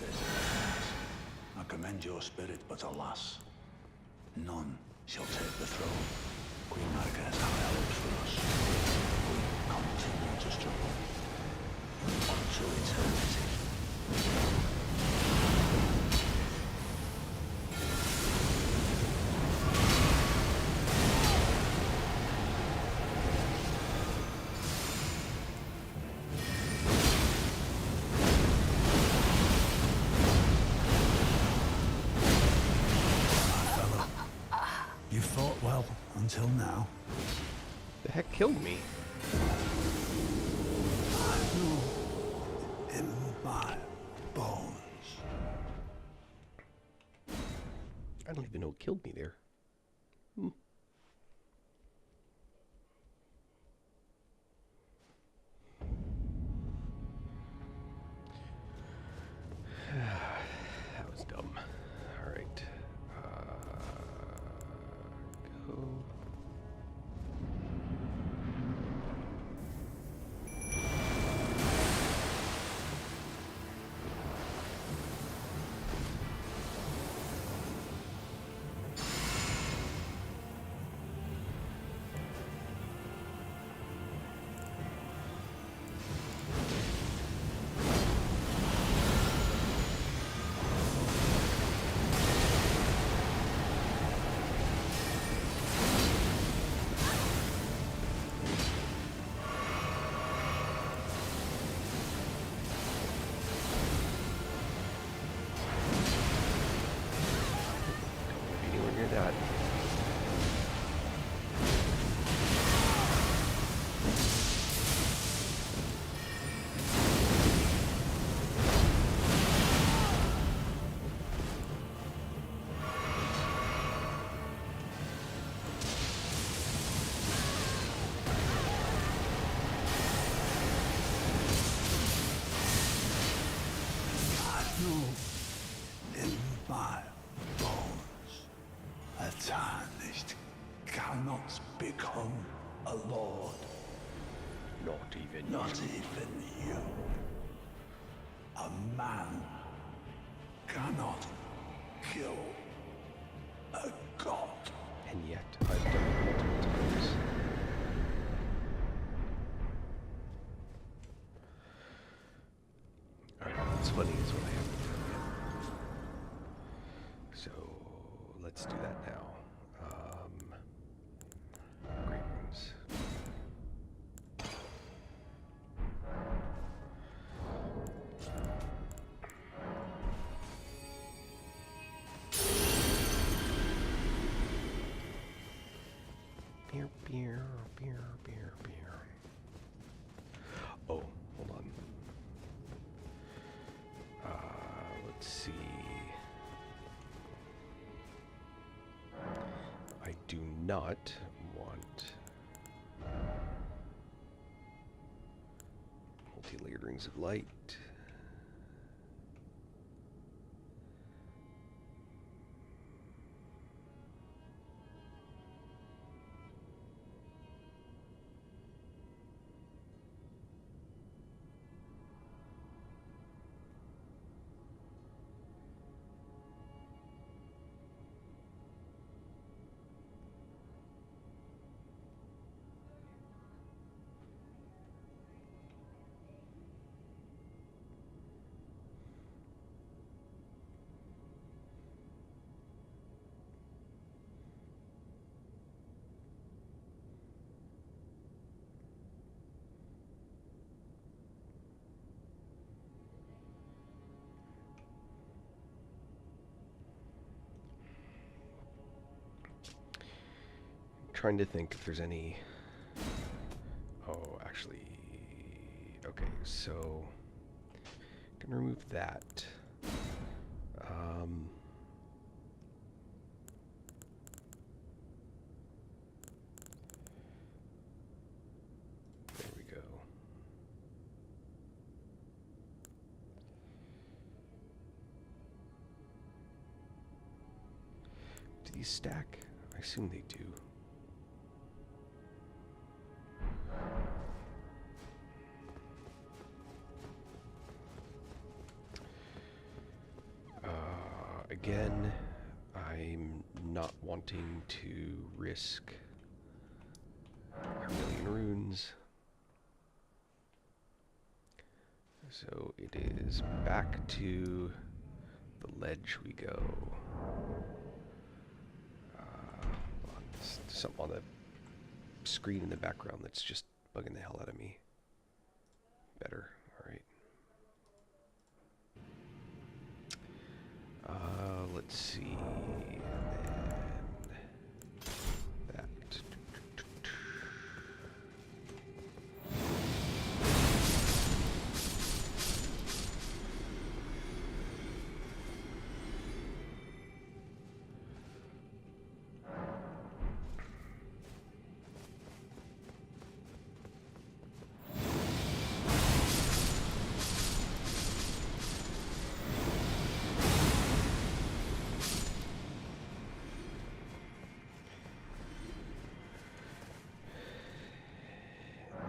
justice. I commend your spirit, but alas, none shall take the throne. Queen Marika has high hopes for us. We continue to struggle unto eternity. You fought well until now. The heck killed me? I know in my bones. I don't even know what killed me there. That was dumb. All right. Go. That. I know in my bones a tarnished cannot become a lord. Not even Not you. even you. A man cannot kill a god. And yet, I've done it multiple times. Alright, what's funny is what I haven't done yet. So, let's do that now. Great runes. Beer, beer, beer, beer, beer. Oh, hold on. Let's see. I do not want multi-layered rings of light. Trying to think if there's any. Oh, actually, okay. So, gonna remove that. There we go. Do these stack? I assume they do. again, I'm not wanting to risk a million runes. So it is back to the ledge we go. Hold on. There's something on the screen in the background that's just bugging the hell out of me. Better. Alright. Let's see. And then that.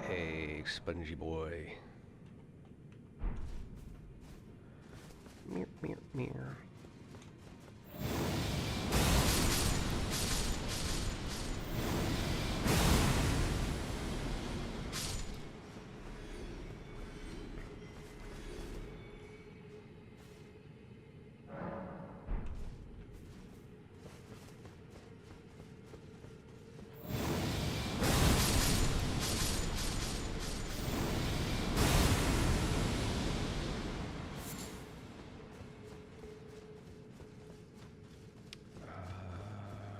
Hey, spongy boy. Meow, meow, meow.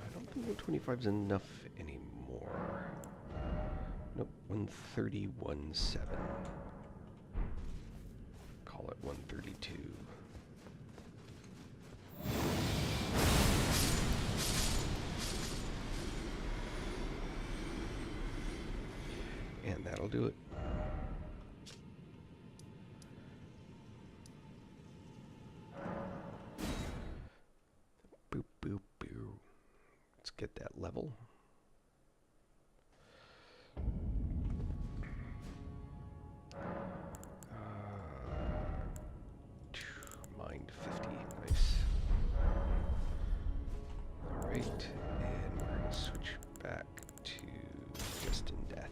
I don't think 125 is enough anymore. Nope, 131.7. Call it 132. And that'll do it. Boop, boop, boop. Let's get that level. Mind 50, nice. Alright, and we're going to switch back to Just in Death.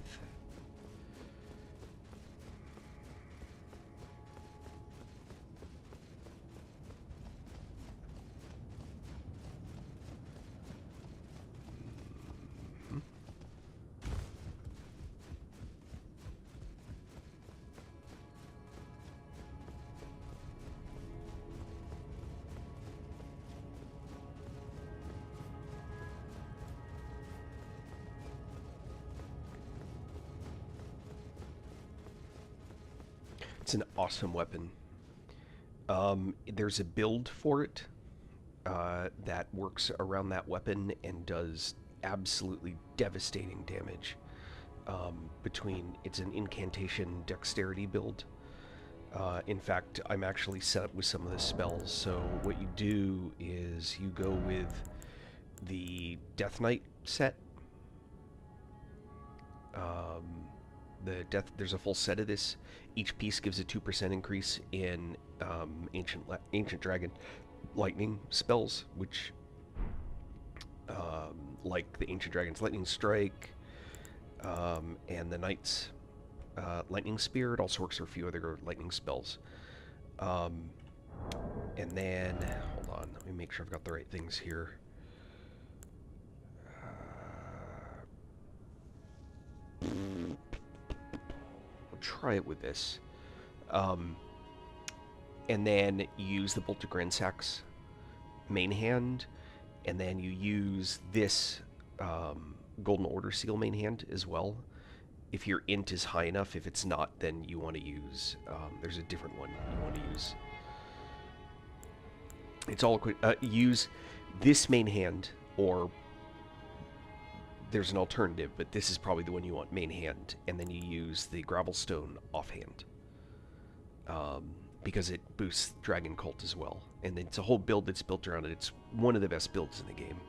It's an awesome weapon. There's a build for it that works around that weapon and does absolutely devastating damage. It's an incantation dexterity build. In fact, I'm actually set up with some of the spells. So what you do is you go with the Death Knight set. There's a full set of this. Each piece gives a 2% increase in ancient dragon lightning spells, which like the ancient dragon's lightning strike and the knight's lightning spear. It also works for a few other lightning spells. And then hold on, let me make sure I've got the right things here. Try it with this. And then you use the Bolt of Gransack's main hand, and then you use this Golden Order Seal main hand as well. If your int is high enough, if it's not, then you want to use, there's a different one you want to use. It's all use this main hand, or there's an alternative, but this is probably the one you want main hand, and then you use the Gravelstone offhand. Because it boosts Dragon Cult as well. And it's a whole build that's built around it. It's one of the best builds in the game.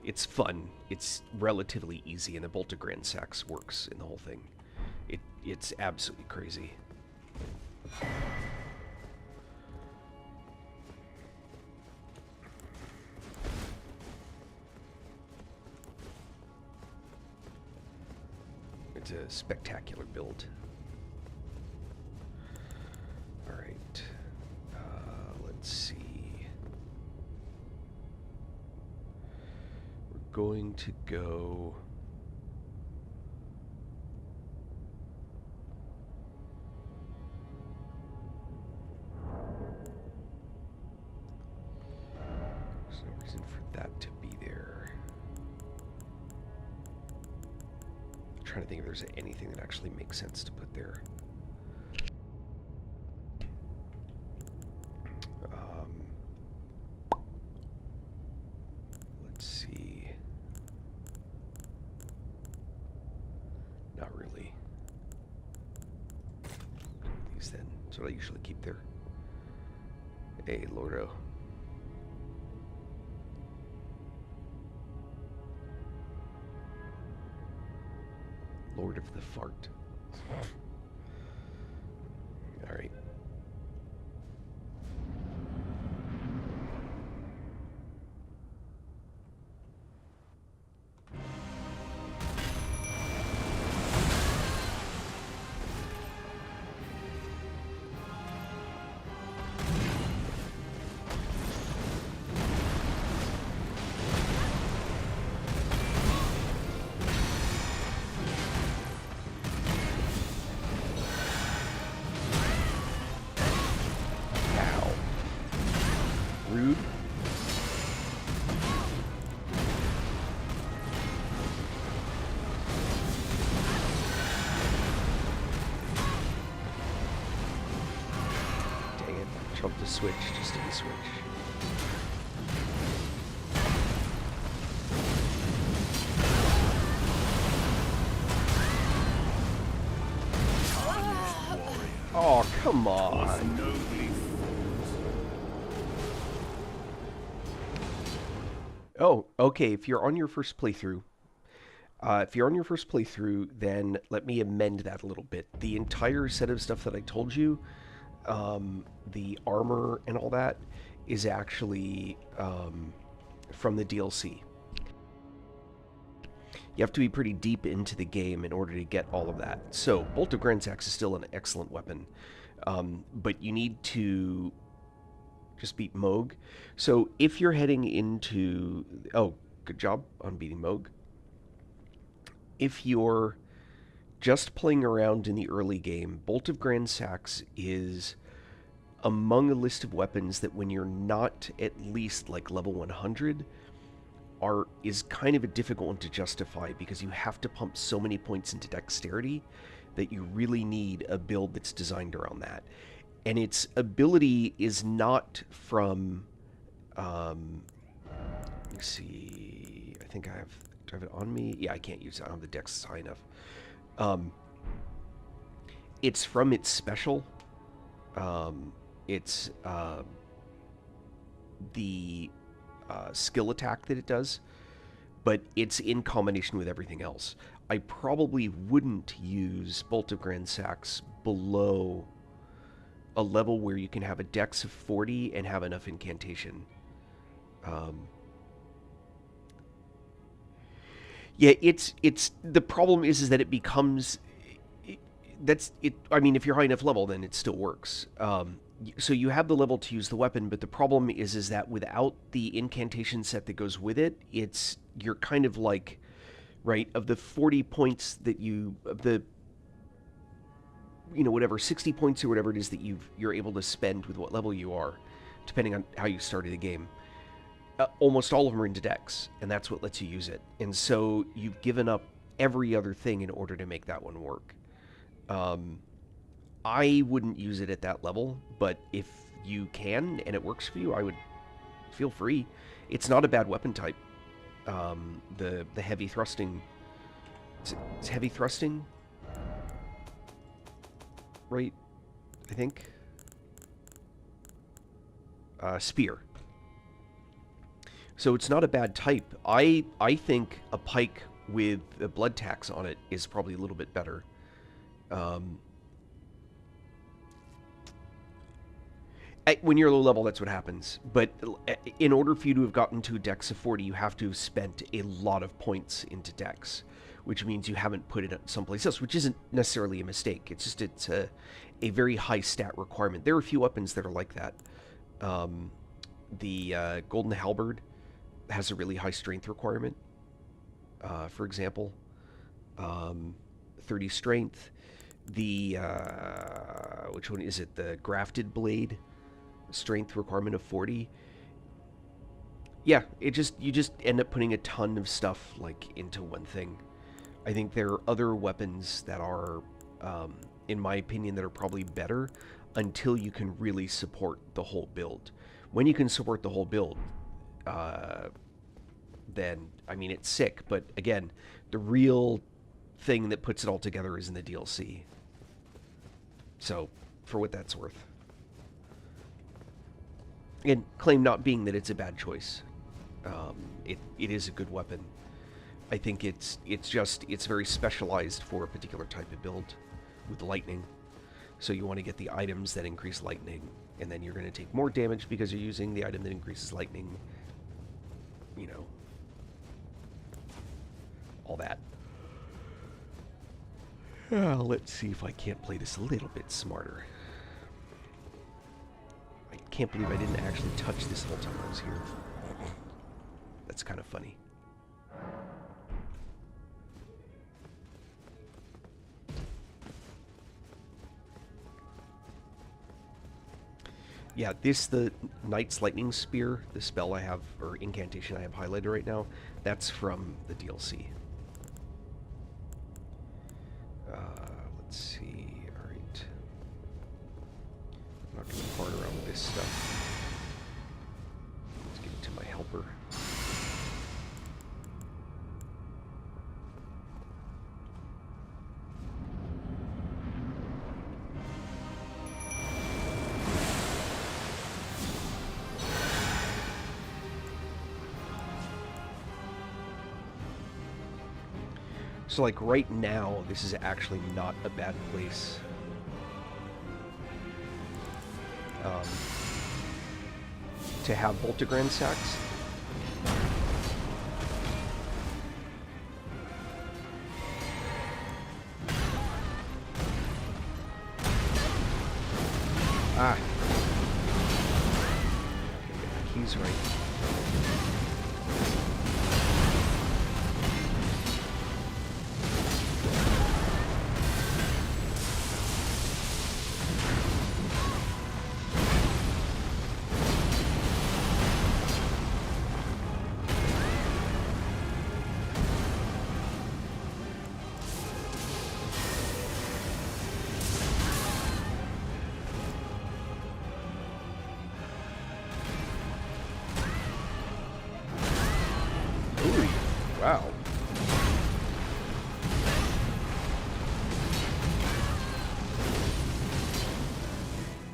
It's fun, it's relatively easy, and the Bolt of Gransack's works in the whole thing. It's absolutely crazy. It's a spectacular build. Alright. Let's see. We're going to go... There's no reason for that to be there. I'm trying to think if there's anything that actually makes sense to put there. Let's see. Not really. These then. That's what I usually keep there. Hey, Lordo. Lord of the Fart. Alright. Rude. Dang it. Jumped the switch just to be switch. Oh, come on. Oh, okay. If you're on your first playthrough, then let me amend that a little bit. The entire set of stuff that I told you, the armor and all that, is actually from the DLC. You have to be pretty deep into the game in order to get all of that. So, Bolt of Gransax is still an excellent weapon, but you need to just beat Moog. So if you're heading into... Oh, good job on beating Moog. If you're just playing around in the early game, Bolt of Gransax is among a list of weapons that when you're not at least like level 100 is kind of a difficult one to justify, because you have to pump so many points into dexterity that you really need a build that's designed around that. And its ability is not from, let me see, I think do I have it on me? Yeah, I can't use it. I don't have the dex high enough. It's from its special. It's the skill attack that it does, but it's in combination with everything else. I probably wouldn't use Bolt of Gransax below a level where you can have a dex of 40 and have enough incantation. Yeah, it's the problem is that it becomes that's it. I mean, if you're high enough level, then it still works. So you have the level to use the weapon, but the problem is that without the incantation set that goes with it, you're kind of like, right, of the 40 points that whatever 60 points or whatever it is that you're able to spend with what level you are, depending on how you started the game. Almost all of them are into dex, and that's what lets you use it. And so you've given up every other thing in order to make that one work. I wouldn't use it at that level, but if you can and it works for you, I would feel free. It's not a bad weapon type. The heavy thrusting. It's heavy thrusting, right? I think. Spear. So it's not a bad type. I think a pike with a blood tax on it is probably a little bit better. When you're low level, that's what happens. But in order for you to have gotten to a dex of 40, you have to have spent a lot of points into dex. which means you haven't put it someplace else, which isn't necessarily a mistake. It's just it's a very high stat requirement. There are a few weapons that are like that. The Golden Halberd has a really high strength requirement, for example. 30 strength. The, which one is it? The Grafted Blade, strength requirement of 40. Yeah, you just end up putting a ton of stuff, like, into one thing. I think there are other weapons that are, in my opinion, that are probably better until you can really support the whole build. When you can support the whole build, then, I mean, it's sick. But again, the real thing that puts it all together is in the DLC. So, for what that's worth. And claim not being that it's a bad choice. It is a good weapon. I think it's very specialized for a particular type of build with lightning. So you want to get the items that increase lightning, and then you're going to take more damage because you're using the item that increases lightning. You know, all that. Let's see if I can't play this a little bit smarter. I can't believe I didn't actually touch this the whole time I was here. That's kind of funny. Yeah, the Knight's Lightning Spear, the spell I have, or incantation I have highlighted right now, that's from the DLC. Let's see, alright. I'm not going to fart around with this stuff. Let's get to my helper. So, like, right now, this is actually not a bad place to have Voltigran sacks. Ah. Get my keys right. Wow.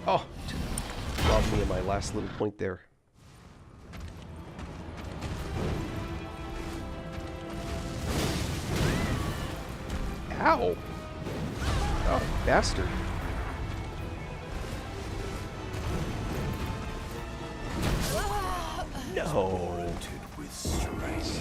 Oh, robbed me of my last little point there. Ow! Oh, bastard. No. With strength.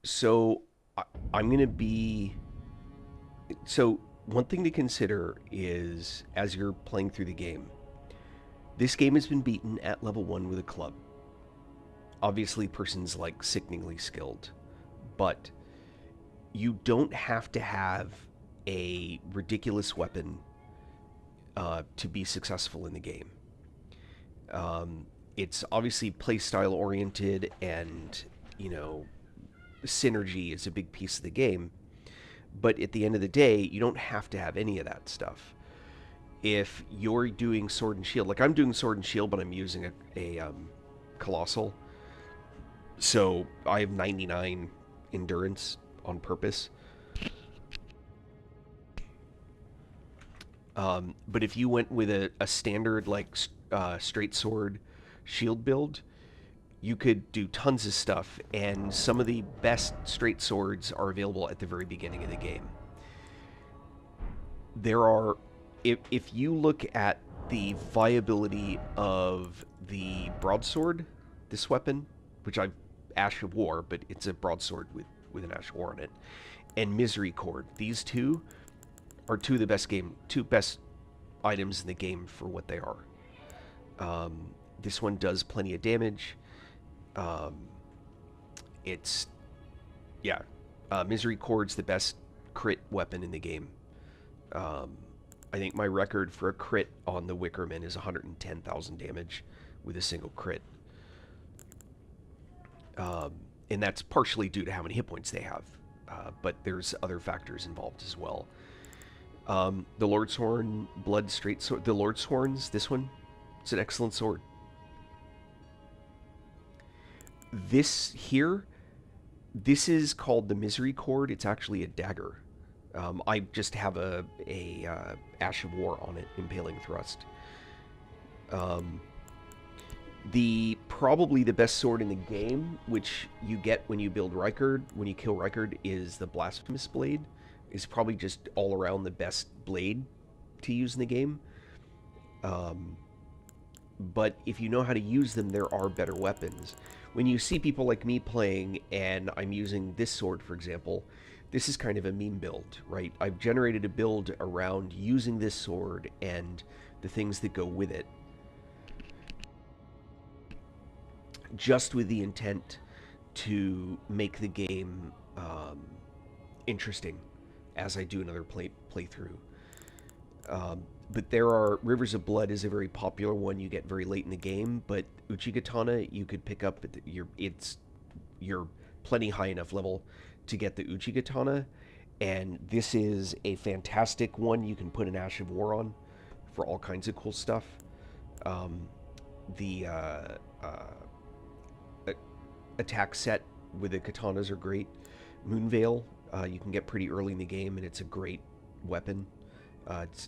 So I'm going to be... So one thing to consider is, as you're playing through the game, this game has been beaten at level 1 with a club. Obviously, person's like sickeningly skilled, but you don't have to have a ridiculous weapon to be successful in the game. It's obviously playstyle oriented, and, you know, synergy is a big piece of the game. But at the end of the day, you don't have to have any of that stuff. If you're doing sword and shield, like I'm doing sword and shield, but I'm using a colossal, so I have 99 endurance on purpose. But if you went with a standard, like, straight sword shield build, you could do tons of stuff, and some of the best straight swords are available at the very beginning of the game. There are, if you look at the viability of the broadsword, this weapon, which I've Ash of War, but it's a broadsword with an Ash of War on it, and Misery Cord. These two are two best items in the game for what they are. This one does plenty of damage. Misery Cord's the best crit weapon in the game. I think my record for a crit on the Wickerman is 110,000 damage with a single crit. And that's partially due to how many hit points they have. But there's other factors involved as well. The Lord's Horn Blood Straight Sword. The Lord's Horns, this one, it's an excellent sword. This here, this is called the Misery Cord. It's actually a dagger. I just have a Ash of War on it, Impaling Thrust. Probably the best sword in the game, which you get when you build Rykard, when you kill Rykard, is the Blasphemous Blade. Is probably just all around the best blade to use in the game. But if you know how to use them, there are better weapons. When you see people like me playing, and I'm using this sword, for example, this is kind of a meme build, right? I've generated a build around using this sword and the things that go with it, just with the intent to make the game interesting as I do another playthrough. But there are... Rivers of Blood is a very popular one you get very late in the game, but Uchigatana you could pick up at you're plenty high enough level to get the Uchigatana, and this is a fantastic one you can put an Ash of War on for all kinds of cool stuff. Attack set with the katanas are great. Moonveil you can get pretty early in the game, and it's a great weapon.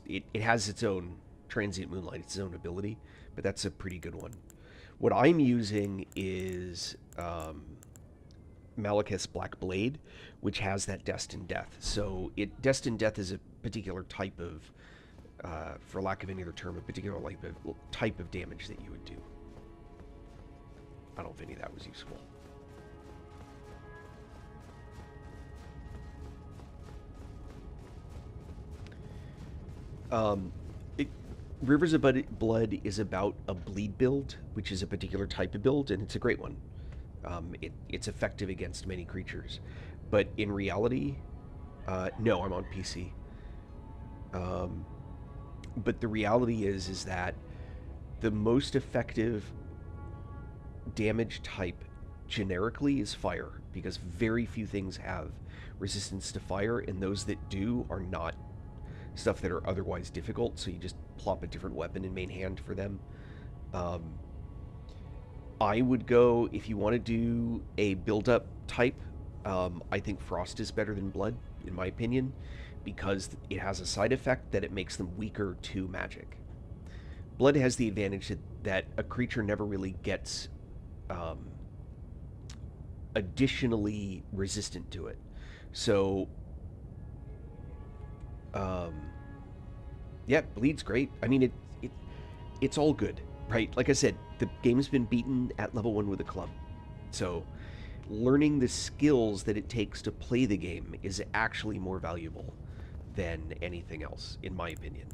It has its own Transient Moonlight, its own ability, but that's a pretty good one. What I'm using is Malekith's Black Blade, which has that Destined Death. So Destined Death is a particular type of, for lack of any other term, a particular type of damage that you would do. I don't know if any of that was useful. Rivers of Blood is about a bleed build, which is a particular type of build, and it's a great one. It's effective against many creatures. But in reality, no, I'm on PC. But the reality is that the most effective damage type generically is fire, because very few things have resistance to fire, and those that do are not stuff that are otherwise difficult, so you just plop a different weapon in main hand for them. I would go, if you want to do a build-up type, I think Frost is better than Blood, in my opinion, because it has a side effect that it makes them weaker to magic. Blood has the advantage that a creature never really gets additionally resistant to it. So yeah, Bleed's great. I mean, it's all good, right? Like I said, the game's been beaten at level 1 with a club. So learning the skills that it takes to play the game is actually more valuable than anything else, in my opinion.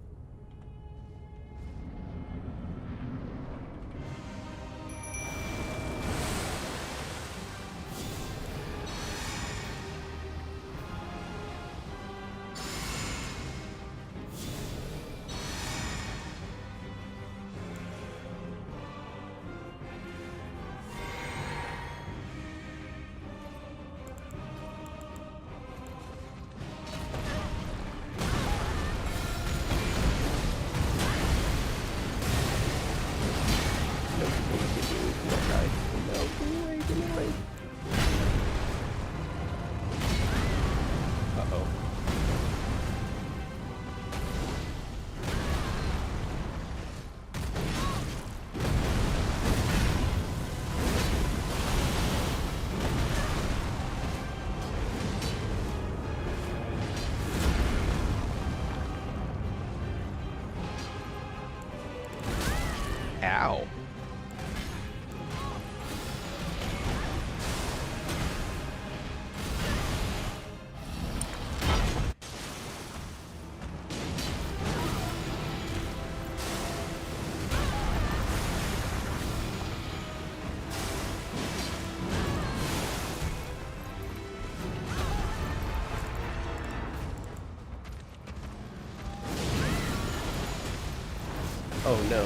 Oh no.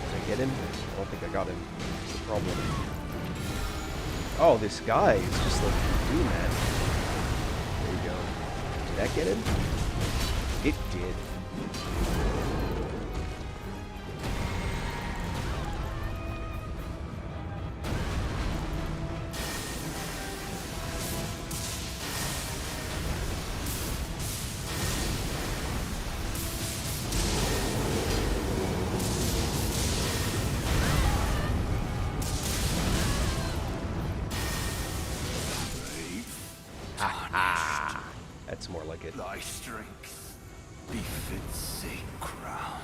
Did I get him? I don't think I got him. That's the problem. Oh, this guy is just like doing that. There you go. Did that get him? It did. That's more like it. Thy strength befits a crown.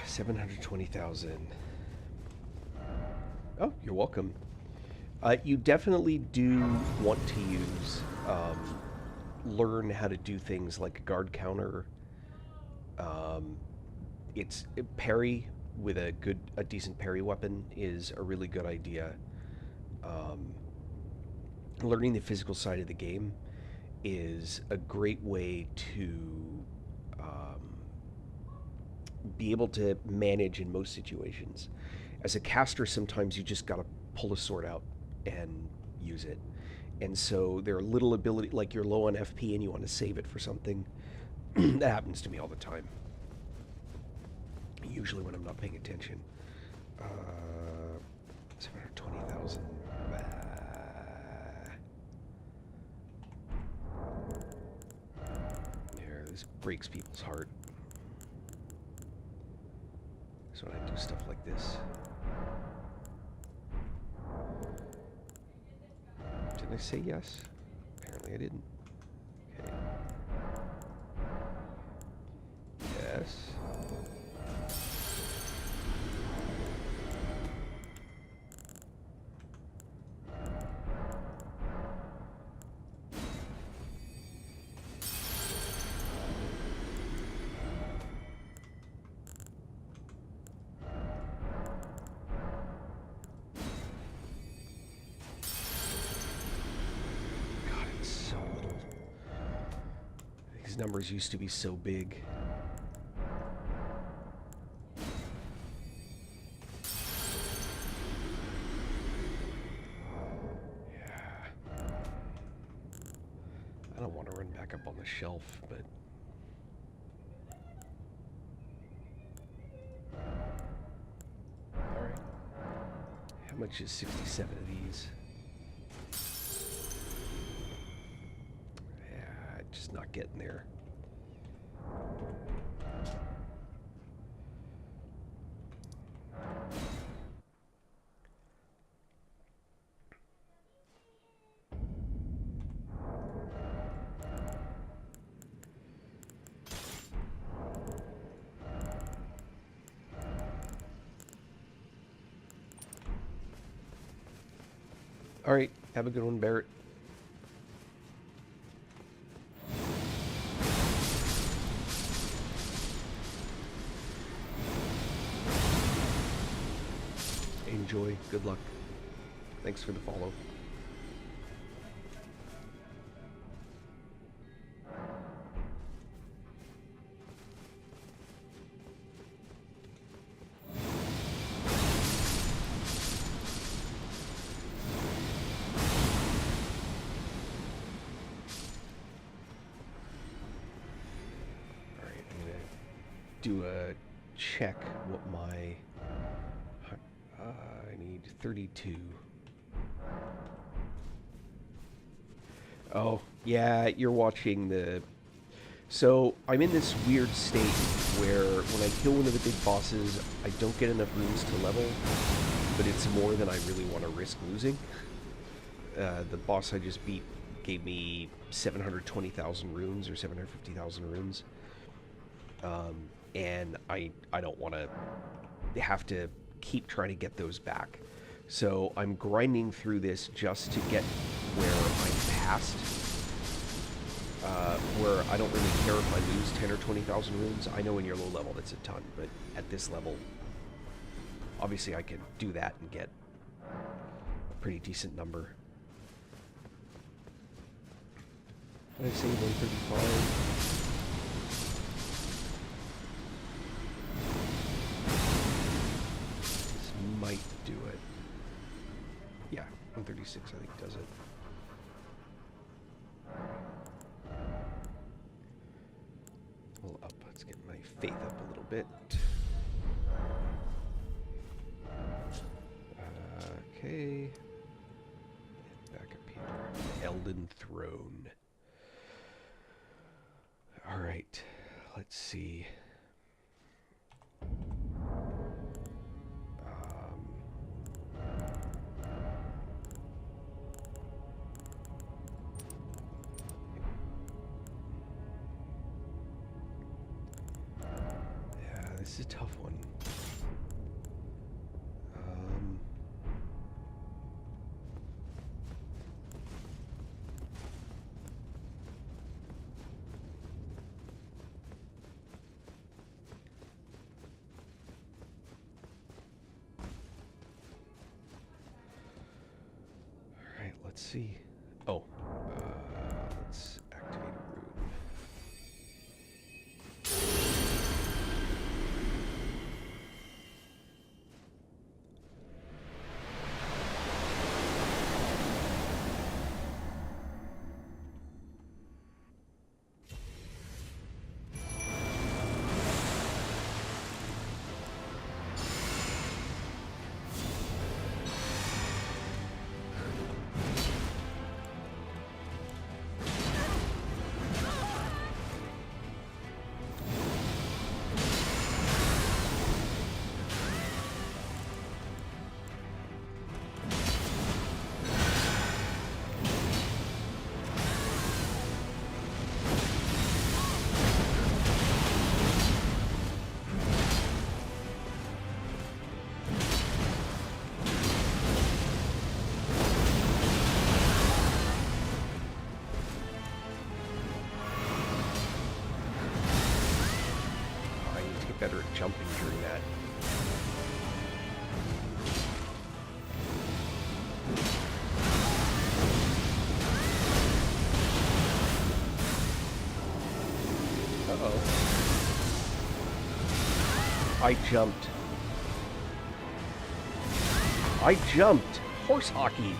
$720,000. Oh, you're welcome. You definitely do want to use, learn how to do things like a guard counter. It's parry with a decent parry weapon is a really good idea. Learning the physical side of the game is a great way to be able to manage in most situations. As a caster, sometimes you just gotta pull a sword out and use it. And so there are little ability, like you're low on FP and you want to save it for something. That happens to me all the time. Usually when I'm not paying attention. 720,000. Yeah, this breaks people's heart. So when I do stuff like this. Didn't I say yes? Apparently I didn't. Okay. Yes. These numbers used to be so big. Yeah. I don't want to run back up on the shelf, but... Alright. How much is 67 of these? Just not getting there. All right, have a good one, Barrett. Enjoy. Good luck. Thanks for the follow. Alright, I'm gonna do a check what my... I need 32. Oh, yeah, you're watching the... So, I'm in this weird state where when I kill one of the big bosses, I don't get enough runes to level, but it's more than I really want to risk losing. The boss I just beat gave me 720,000 runes, or 750,000 runes. And I don't want to have to keep trying to get those back. So I'm grinding through this just to get where I'm past where I don't really care if I lose 10 or 20,000 runes. I know in your low level that's a ton, but at this level, obviously I could do that and get a pretty decent number. Did I say 135? This might do it. Yeah, 136 I think does it. Well, up. Let's get my faith up a little bit. Okay. Back up here. Elden Throne. Alright. Let's see. Yeah, this is a tough one. Alright, let's see. Oh, let's activate a rune. Better at jumping during that. Uh-oh. I jumped. I jumped! Horse hockey!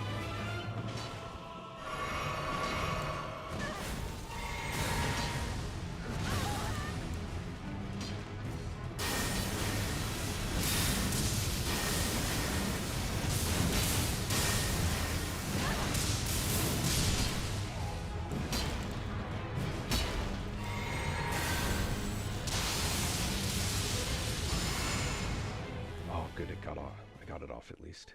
Good, it got off. I got it off at least.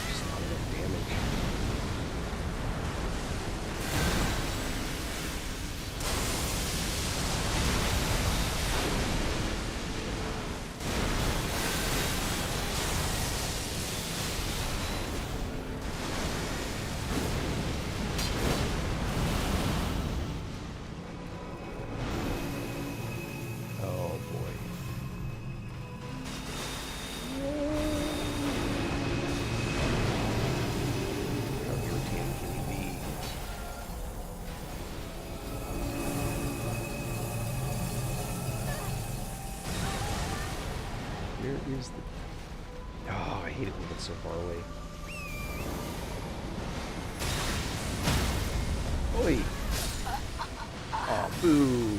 Just not enough damage. Where is the... Oh, I hate it when it's so far away. Oi! Oh, boo!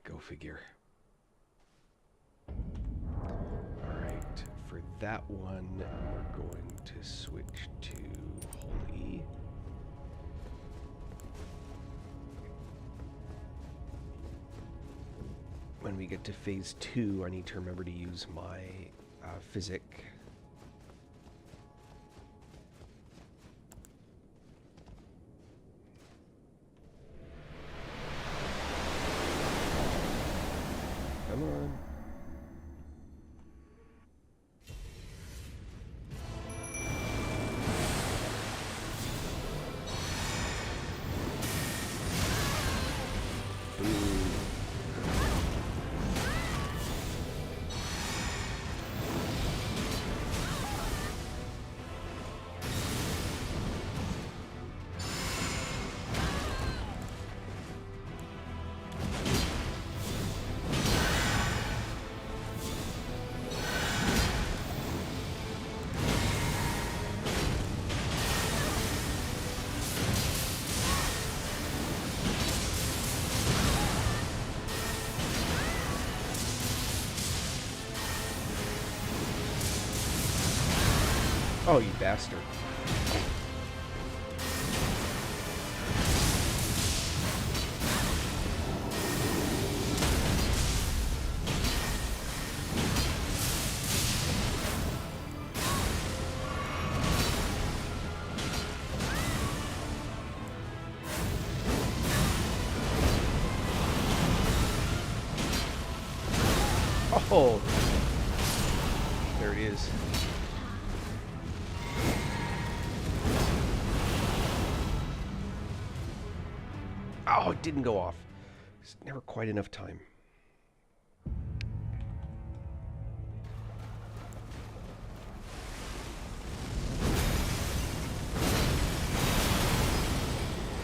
Go figure. Alright, for that one, we're going to switch to Holy. when we get to phase 2, I need to remember to use my physic. Come on. Oh, you bastard. Oh, there it is. Oh, it didn't go off. It's never quite enough time.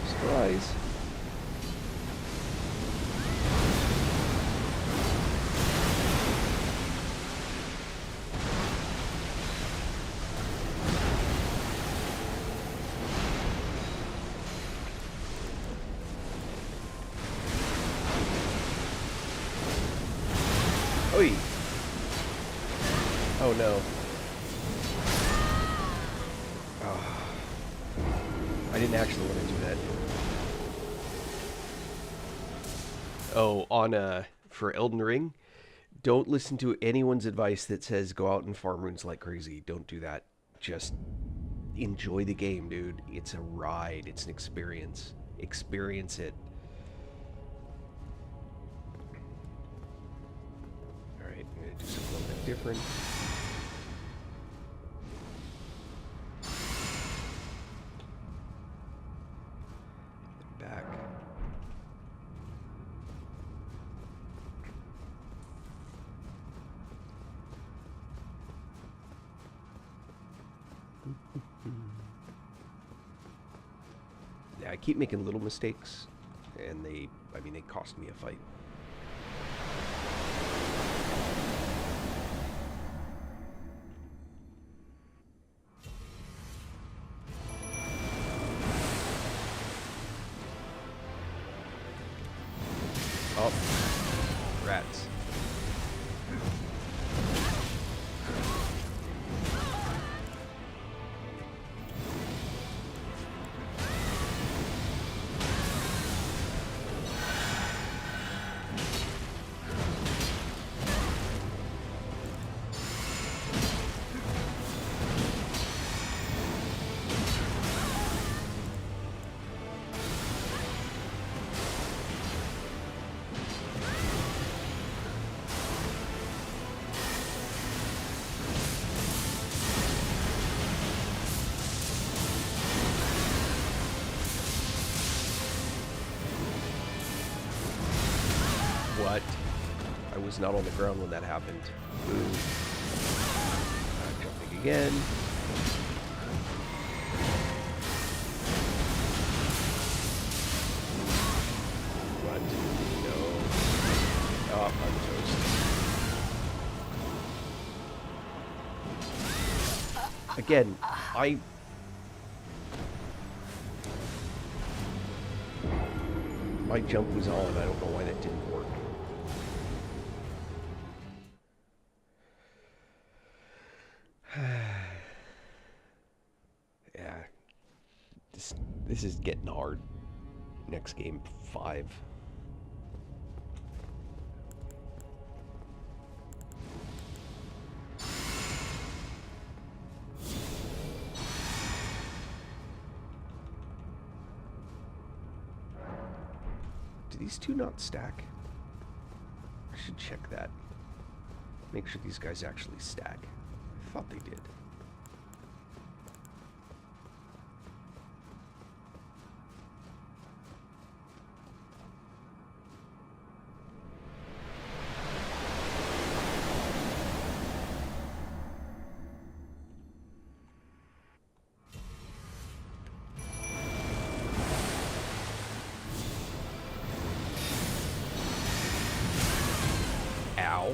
Surprise. Oi. Oh no. Oh. I didn't actually want to do that. Oh, for Elden Ring, don't listen to anyone's advice that says go out and farm runes like crazy. Don't do that. Just enjoy the game, dude. It's a ride. It's an experience. Experience it. Alright, I'm going to do something a little bit different. Back. Yeah, I keep making little mistakes, and they cost me a fight. Oh, rats. What? I was not on the ground when that happened. Ooh. Jumping again. What? No. Oh, I'm toast. Again, my jump was on. I don't know why that didn't work. Yeah. This is getting hard. Next game, 5. Do these two not stack? I should check that. Make sure these guys actually stack. I thought they did. Ow.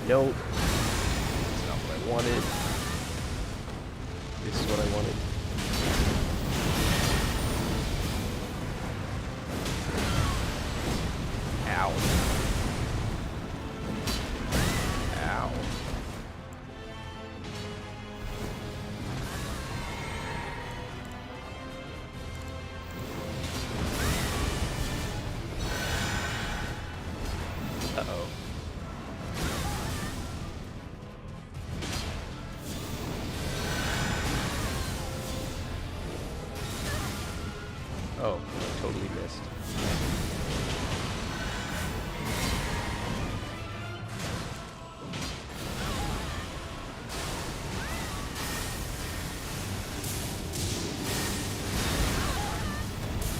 Nope. That's not what I wanted. This is what I wanted. Ow. Ow. Uh-oh. Oh, I totally missed.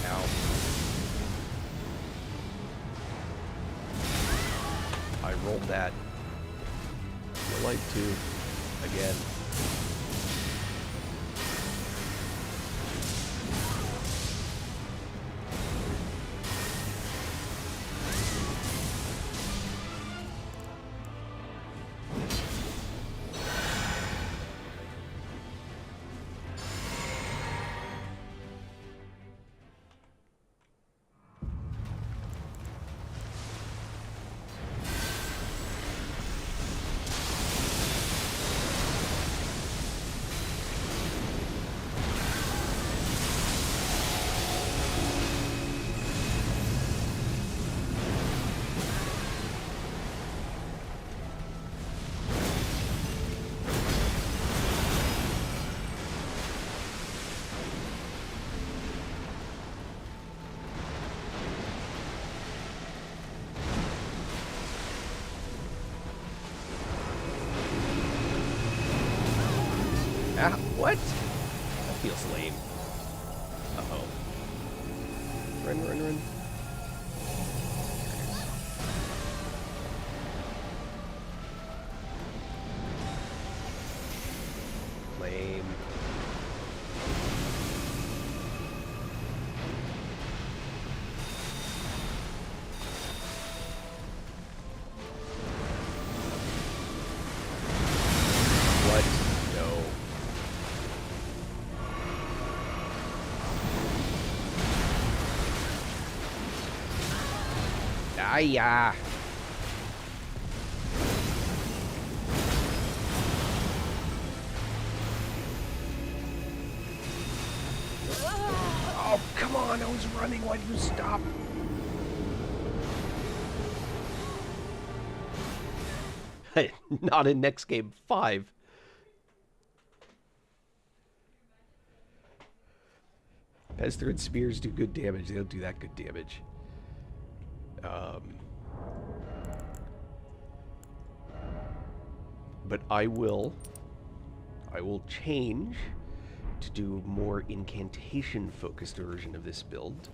Ow. I rolled that. The light too. Again. Ah, what? That feels lame. Uh-oh. Run, run, run. Lame. What? No. Ah-ya. Oh, come on. I was running. Why did you stop? Not in next game 5. Pester and spears do good damage. They don't do that good damage. But I will change to do a more incantation-focused version of this build.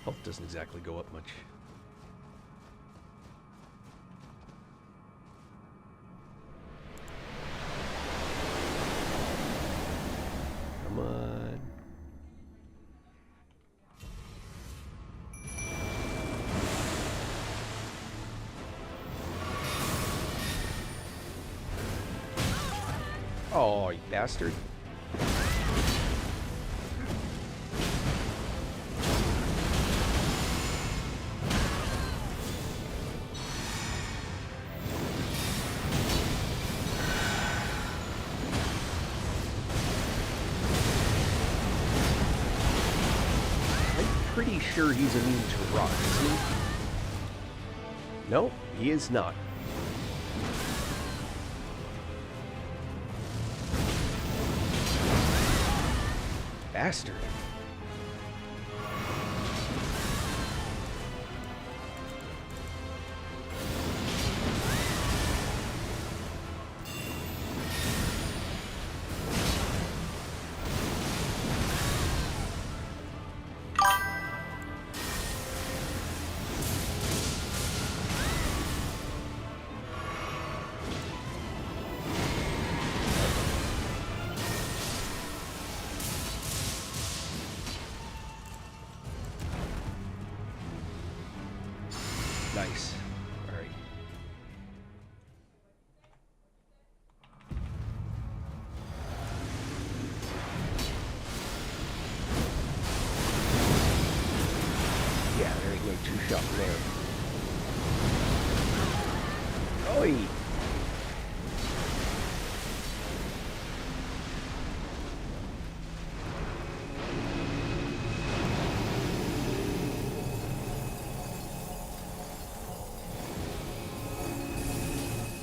Health doesn't exactly go up much. Come on. Oh, you bastard. Pretty sure he's immune to rock, isn't he? No, he is not. Bastard. Nice. All right. Yeah, there ain't no two-shot there. Oi!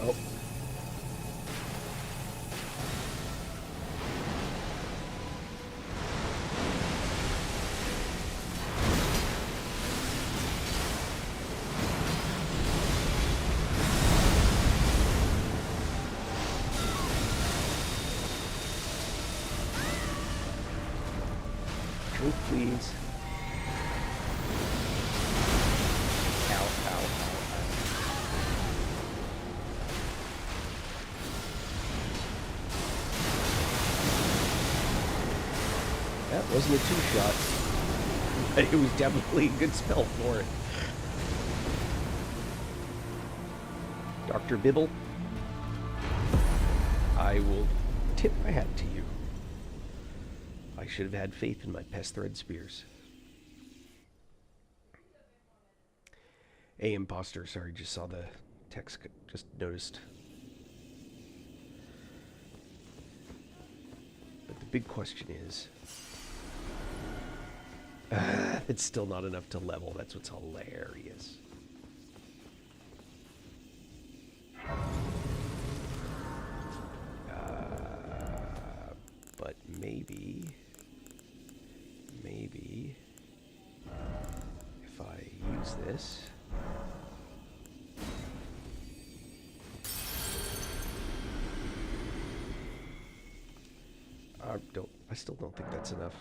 Oh. Drink, please. Ow, ow, ow, ow. That wasn't a two-shot, but it was definitely a good spell for it. Dr. Bibble, I will tip my hat to you. I should have had faith in my pest thread spears. Hey, imposter. Sorry, just saw the text. Just noticed. But the big question is... it's still not enough to level. That's what's hilarious. But maybe if I use this, I still don't think that's enough.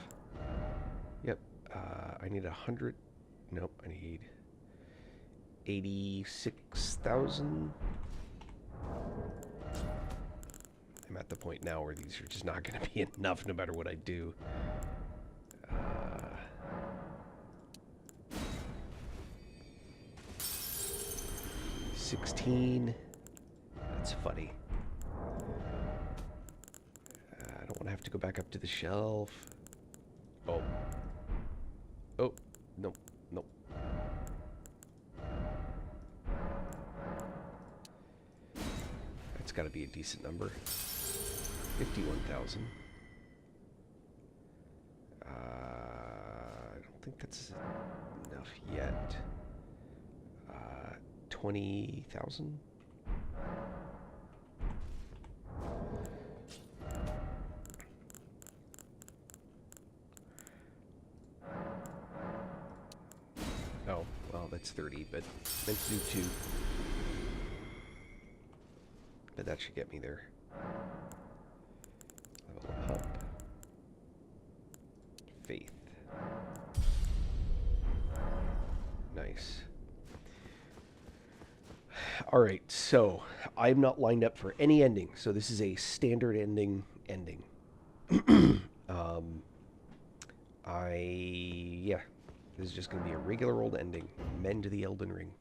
Yep, I need 100. Nope, I need 86,000. I'm at the point now where these are just not going to be enough no matter what I do. 16. That's funny. I don't want to have to go back up to the shelf. Oh. Oh. Nope. Nope. That's got to be a decent number. 51,000. I don't think that's enough yet. 20,000. Oh, well, that's 30, but meant to do 2. But that should get me there. Level up. Faith. Nice. Alright, so I'm not lined up for any ending, so this is a standard ending. Yeah, this is just going to be a regular old ending. Men to the Elden Ring.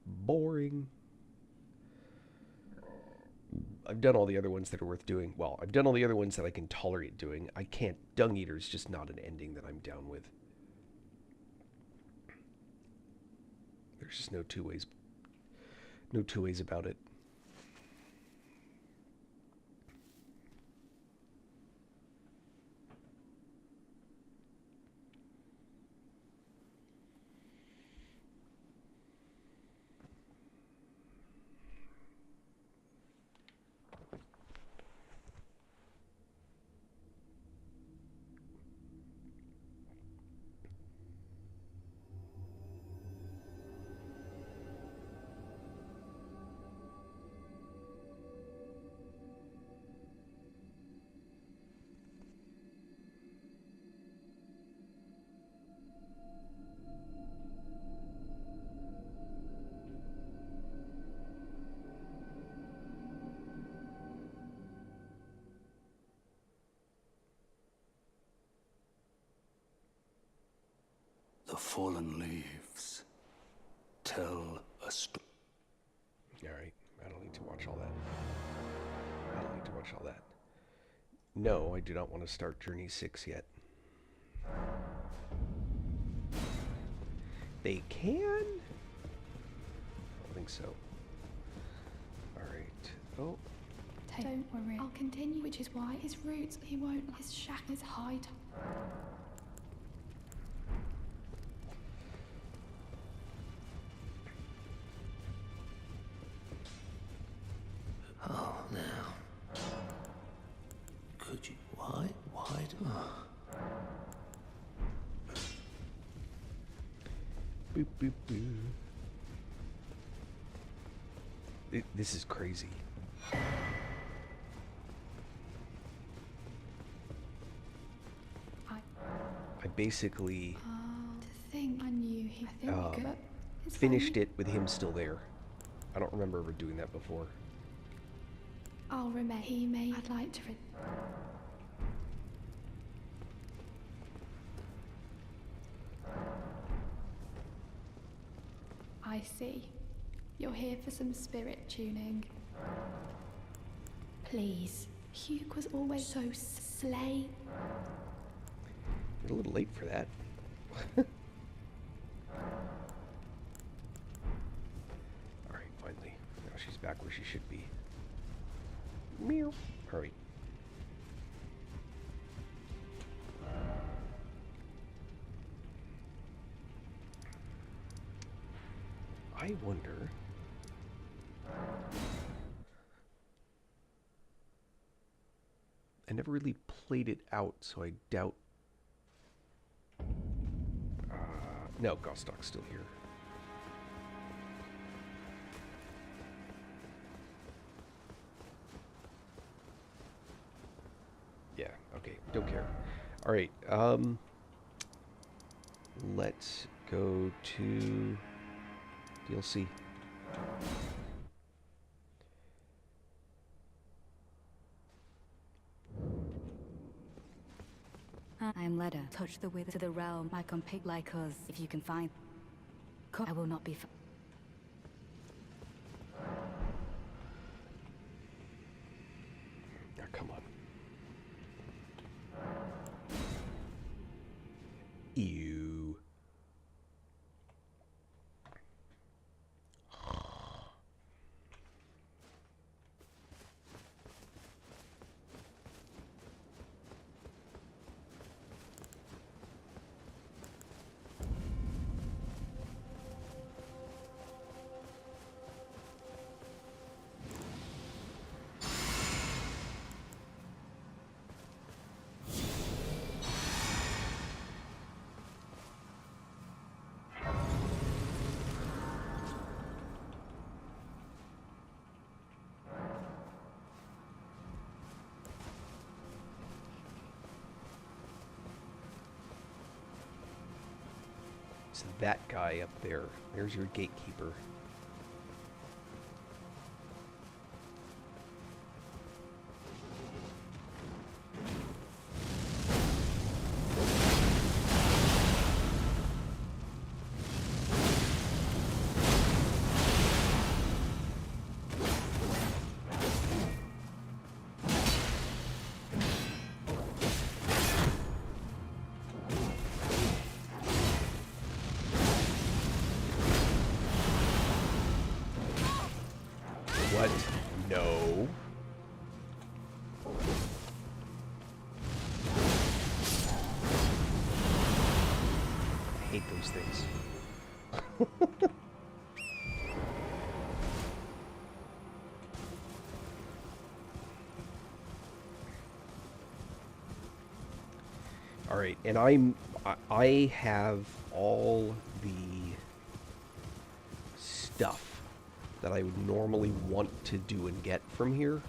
Boring. I've done all the other ones that are worth doing. Well, I've done all the other ones that I can tolerate doing. I can't. Dung Eater's just not an ending that I'm down with. There's just no two ways. No two ways about it. The fallen leaves tell a story. Alright, I don't need to watch all that. I don't need to watch all that. No, I do not want to start Journey 6 yet. They can? I don't think so. Alright. Oh. Don't worry, I'll continue, which is why his roots, he won't, his shack is hide. Oh, now. Could you? Why? Boop, boop, boop. This is crazy. I basically To think I knew he finished it with him still there. I don't remember ever doing that before. I'll remember. He may. I'd like to. I see. You're here for some spirit tuning. Please. Hugh was always so slay. You're a little late for that. Alright, finally. Now she's back where she should be. Meow. Hurry. I wonder... I never really played it out, so I doubt... no, Gostock's still here. Yeah, okay, don't care. Alright, let's go to DLC. I am Leda. Touch the way to the realm. My companion like us. If you can find, I will not be. Oh, come on. Ew. It's that guy up there. There's your gatekeeper. What? No. I hate those things. All right, and I have all the stuff that I would normally want to do and get from here.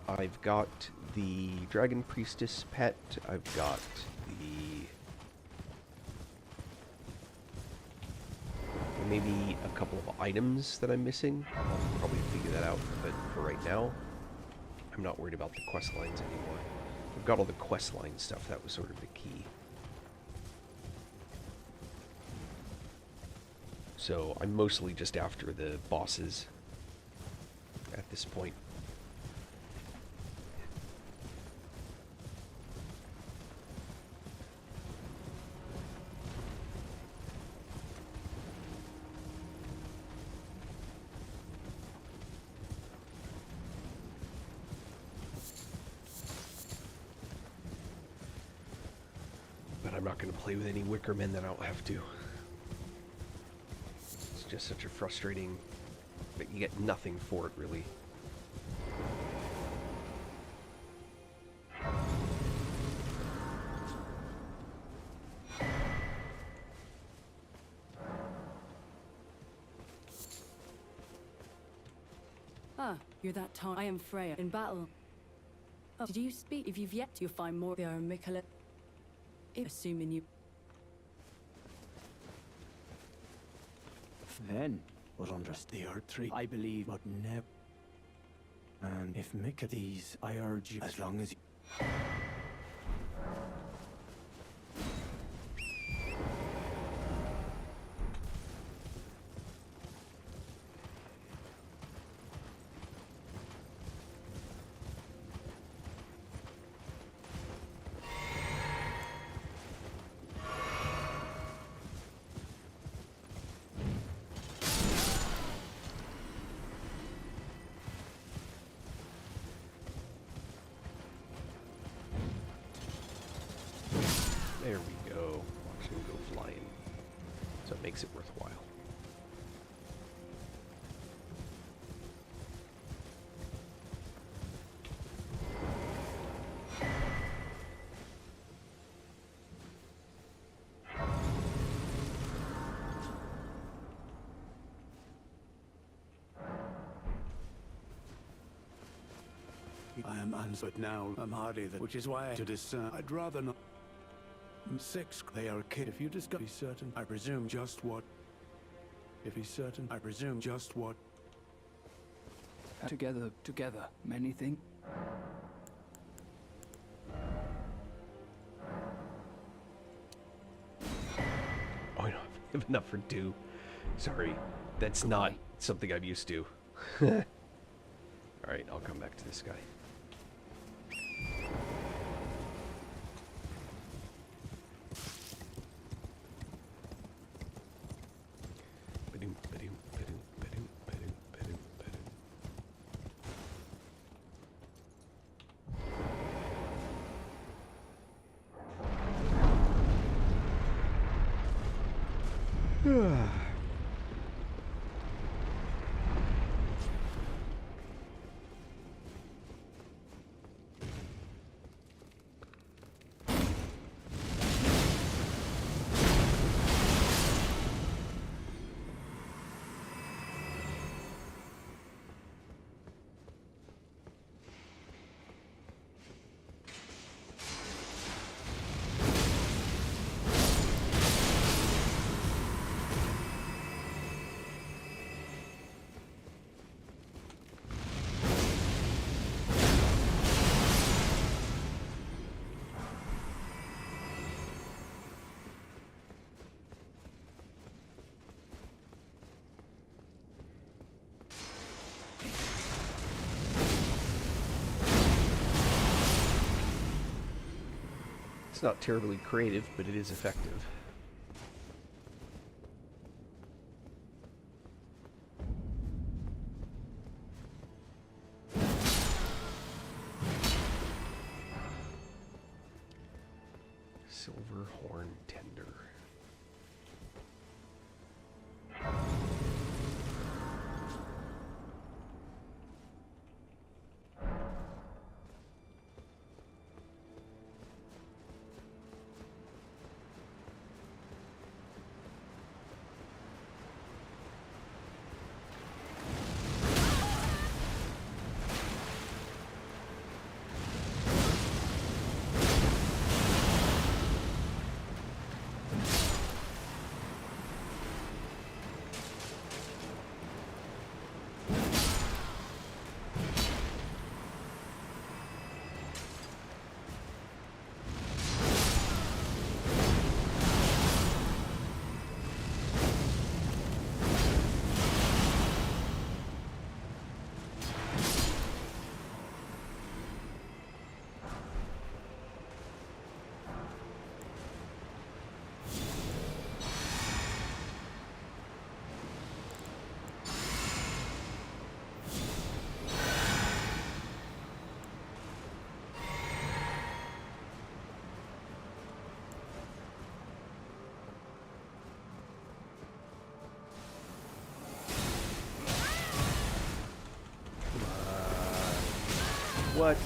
I've got the Dragon Priestess pet. I've got the... maybe a couple of items that I'm missing. I'll probably figure that out, but for right now, I'm not worried about the quest lines anymore. I've got all the quest line stuff. That was sort of the key. So I'm mostly just after the bosses at this point. But I'm not going to play with any wicker men that I don't have to. It's just such a frustrating... but you get nothing for it, really. Ah, you're that time. I am Freya, in battle. Oh, did you speak? If you've yet, you'll find more. They are Mikala. Assuming you... Then, was under the earth tree, I believe, but never. And if Mika these, I urge you, as long as you... There we go. Watch him go flying. So it makes it worthwhile. I am answered now. I'm hardy, that, which is why to discern. I'd rather not. 6. They are kid. If you discover, be certain. I presume just what. If he's certain, I presume just what. Together, many things. Oh, I don't have enough for 2. Sorry. That's not something I'm used to. Alright, I'll come back to this guy. It's not terribly creative, but it is effective. Silver horn tender. What?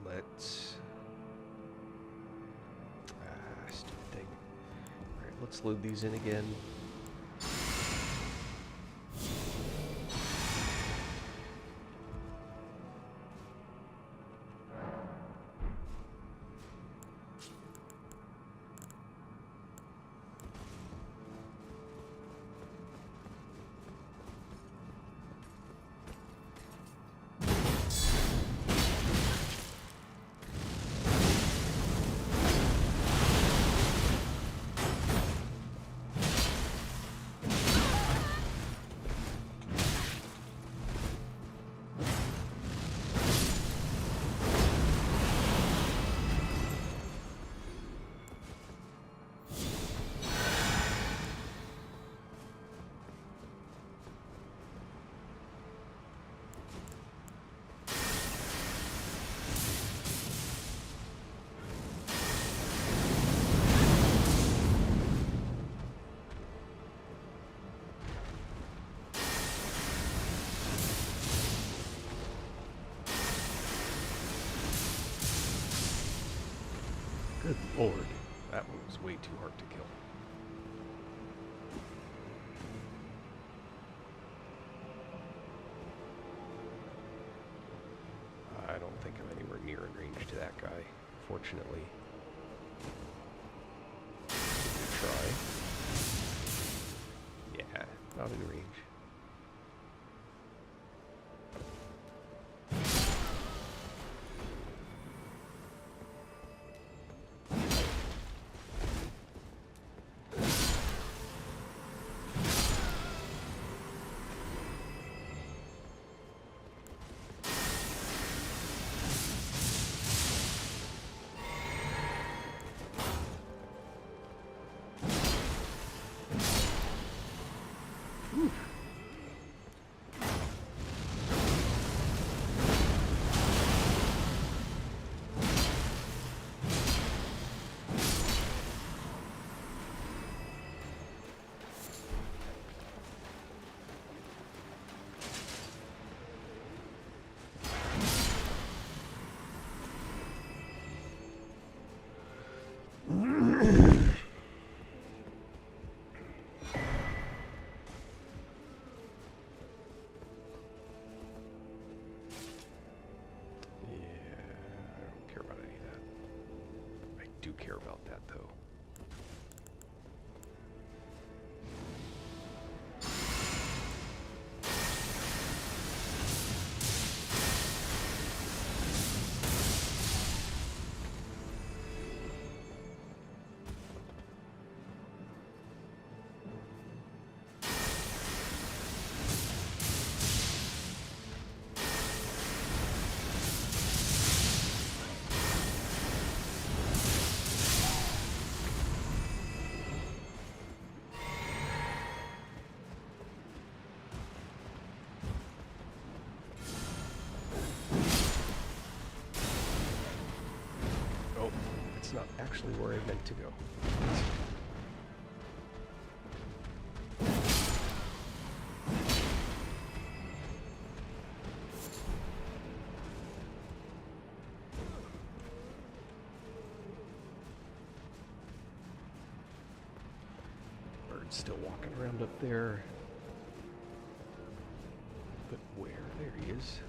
Let's... stupid thing. Alright, let's load these in again. Good lord, that one was way too hard to kill. I don't think I'm anywhere near in range to that guy, fortunately. Good try. Yeah, not in range. care about that, though. Not actually where I meant to go. Bird's still walking around up there. But where? There he is.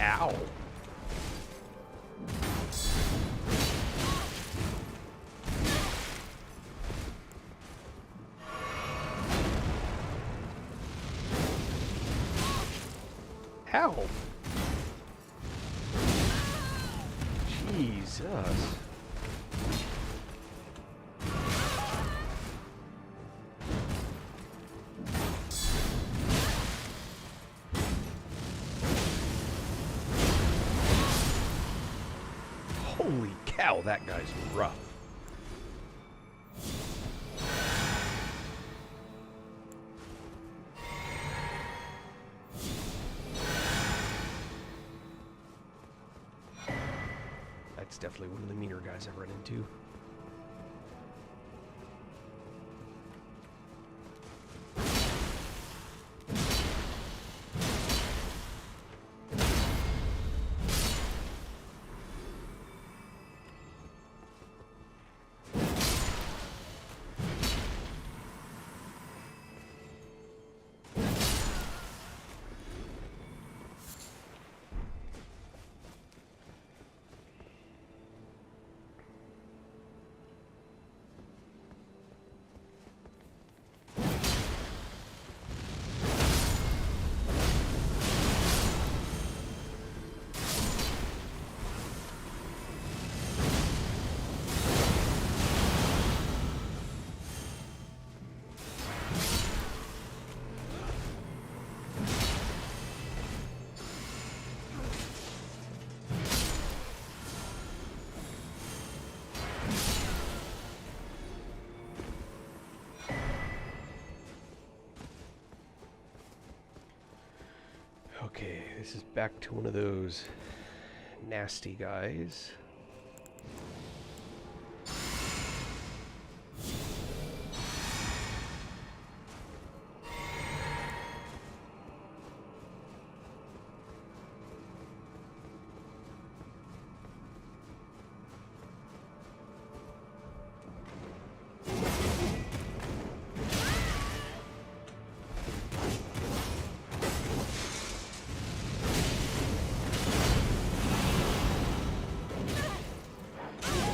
Ow. Ow. Jesus. Holy cow, that guy's rough. That's definitely one of the meaner guys I've run into. Okay, this is back to one of those nasty guys.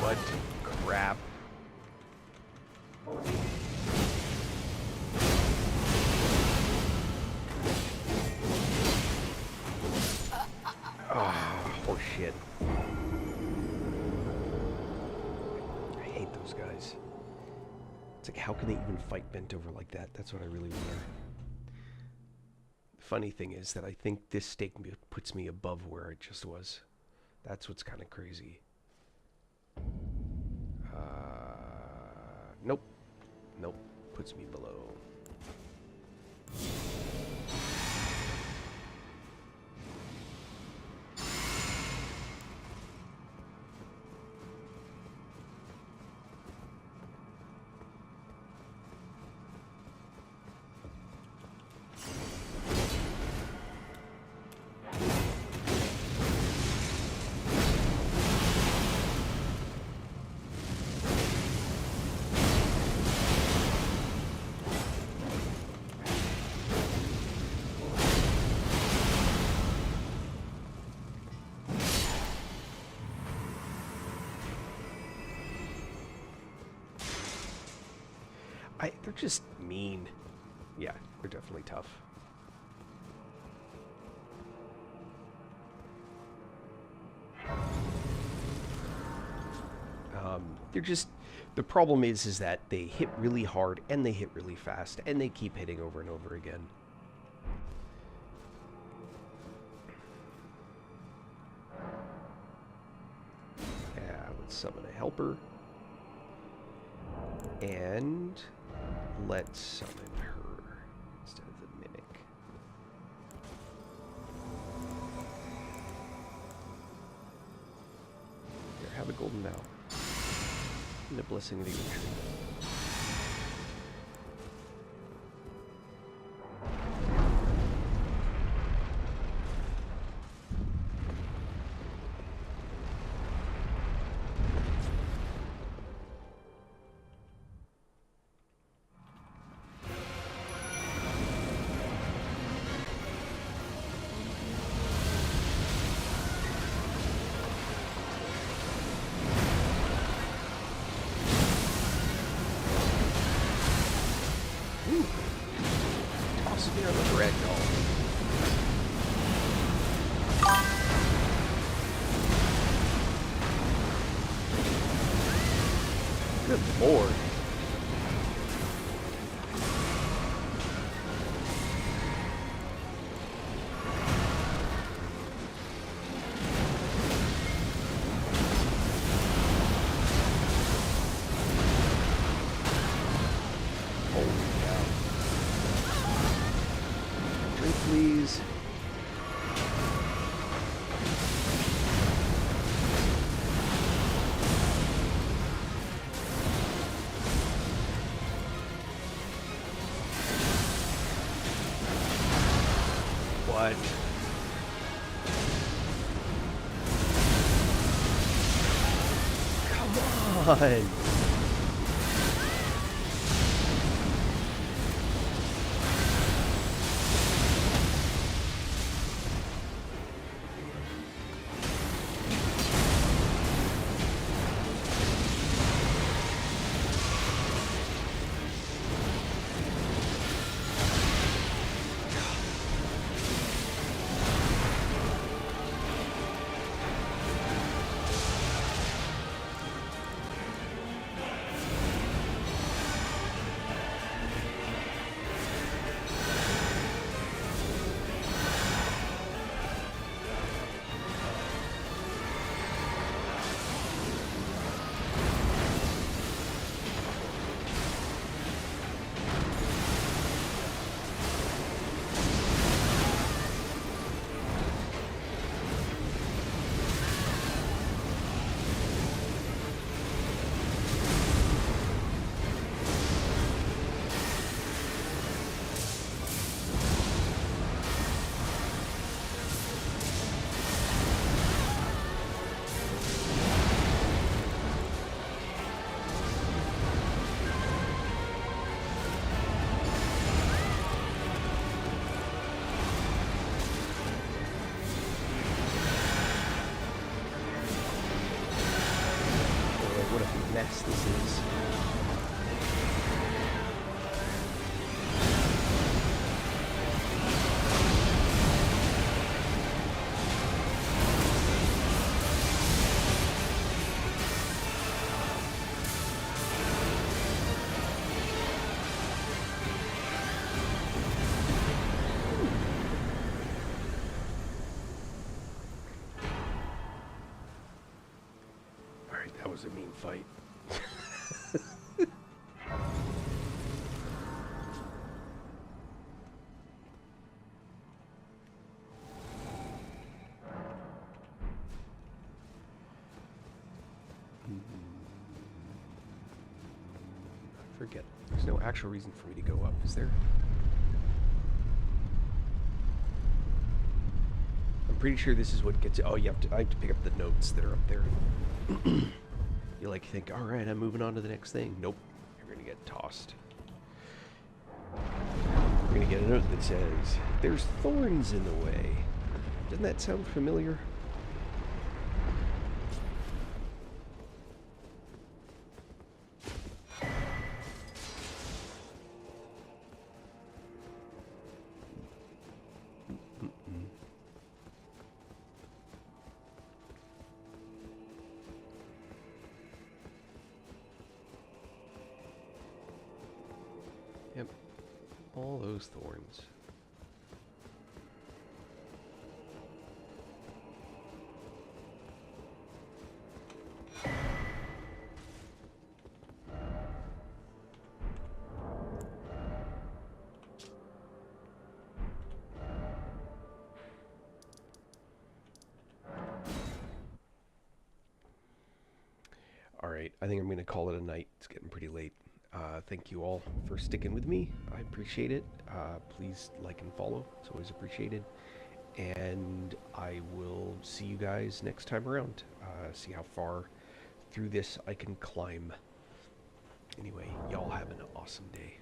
What crap. Oh, shit. I hate those guys. It's like, how can they even fight bent over like that? That's what I really wonder. The funny thing is that I think this stake puts me above where it just was. That's what's kind of crazy. Nope. Nope. Puts me below. They're just mean. Yeah, they're definitely tough. They're just... The problem is that they hit really hard, and they hit really fast, and they keep hitting over and over again. Yeah, let's summon a helper. And let's summon her instead of the mimic. Here, have a golden bow. And a blessing of the tree. Toss me on the ragdoll. Good lord. Holy cow. Drink, please. What? Come on! What a mess this is. Alright, that was a mean fight. forget. There's no actual reason for me to go up, is there? I'm pretty sure this is what gets... Oh, I have to pick up the notes that are up there. You like think, alright, I'm moving on to the next thing. Nope. You're gonna get tossed. You're gonna get a note that says, there's thorns in the way. Doesn't that sound familiar? Yep, all those thorns. Alright, I think I'm going to call it a night. It's getting pretty late. Thank you all for sticking with me. I appreciate it. Please like and follow. It's always appreciated. And I will see you guys next time around. See how far through this I can climb. Anyway, y'all have an awesome day.